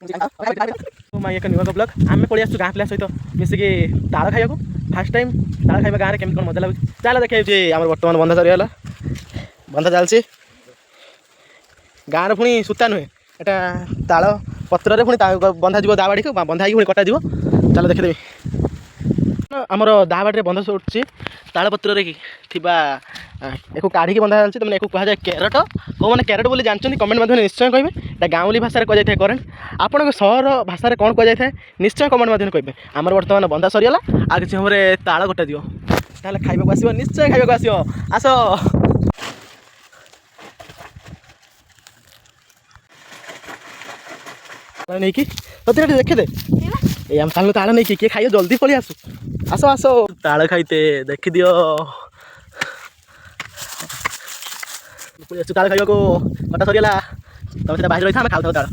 एक नुआ ब्लॉग आम पलि आसु गाँ पिला सहित मिसिकी ताल खाइबा फास्ट टाइम ताल खाइबा गाँव में केमती कौन मजा लगे चल देखिए आम बर्तमान बंधा सरीगला बंधा चलती गाँव पुणी सूता नुहे एटा ताल पत्र पुणी बंधा जीव दाबाड़ी को बंधा पुणी कटा जीव चल देखिदेवी आमर दाबाड़ी बंधा उठुची ताल पत्र एक काढ़ी बंधा चलती तुमने एक कह जाए कैरट कौ मैंने कैरट बोली जानते कमेंट मध्य निश्चय कहे गाँवली भाषा कहुए करेन्ट आपण सहर भाषा कौन कहुए निश्चय कमेंट मध्य कहे आमर बर्तमान बंधा सरीगला आ कि समय ताल कटा दिव ताल खाइबा आस निश्चय खाइबा आस आस नहीं कि सत्य देखे दे आम ताल ताल नहीं किए खाइए जल्दी पलि आसु आस आस ताल खाइते देखी दियो ताल खाइबा को कटा सरीगला तुम से बाहर रही था खाऊ ताल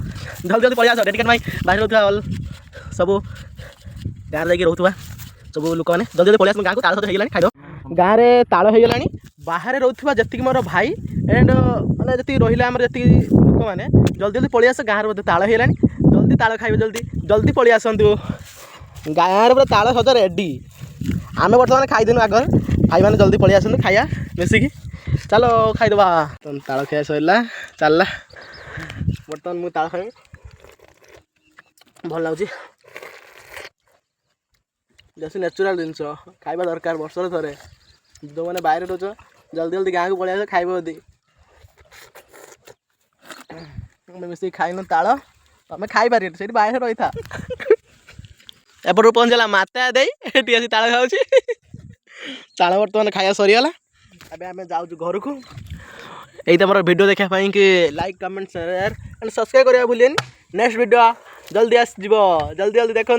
जल्दी जल्दी पलि आस डेडिकेट भाई बाहर रोता सब गाँव जाकि रोकवा सब लोक मैंने जल्दी जल्दी पलि आस गाँव को ताल सत हो खाइद गाँव में ताल हो गला बाहर रोकवा जी मोर भाई एंड मैंने जी रहा जी लोक मैंने जल्दी जल्दी पलि आस गाँव में ताल हो गला जल्दी ताल खाइबे जल्दी जल्दी पलि आसतु गाँव पूरा ताल सज रेडी आम बर्तमान खाईदेनु आगर भाई मैंने जल्दी पलि आसतु खाया मिसिकी चलो खाईदबा ताल खाया सरला चलला बर्तमान मुझे ताल खाई भल लगुच जैसे नेचुराल जिनस खाइबा दरकार वर्ष थे जो मैंने बाहर रोच जल्दी जल्दी गाँव को पलि आस खाइब यदि मिसिक खाइन ताल तुम खाई पार से बाहर रही था एपट पहुँचला माता दे ताल खाऊँ ताल बर्तमान खाया सरीगला अब आम जाऊँ घर को यही मोर वीडियो देखापी कि like comment share and subscribe करा भूलें नेक्स्ट वीडियो जल्दी आसो जल्दी जल्दी देखूँ।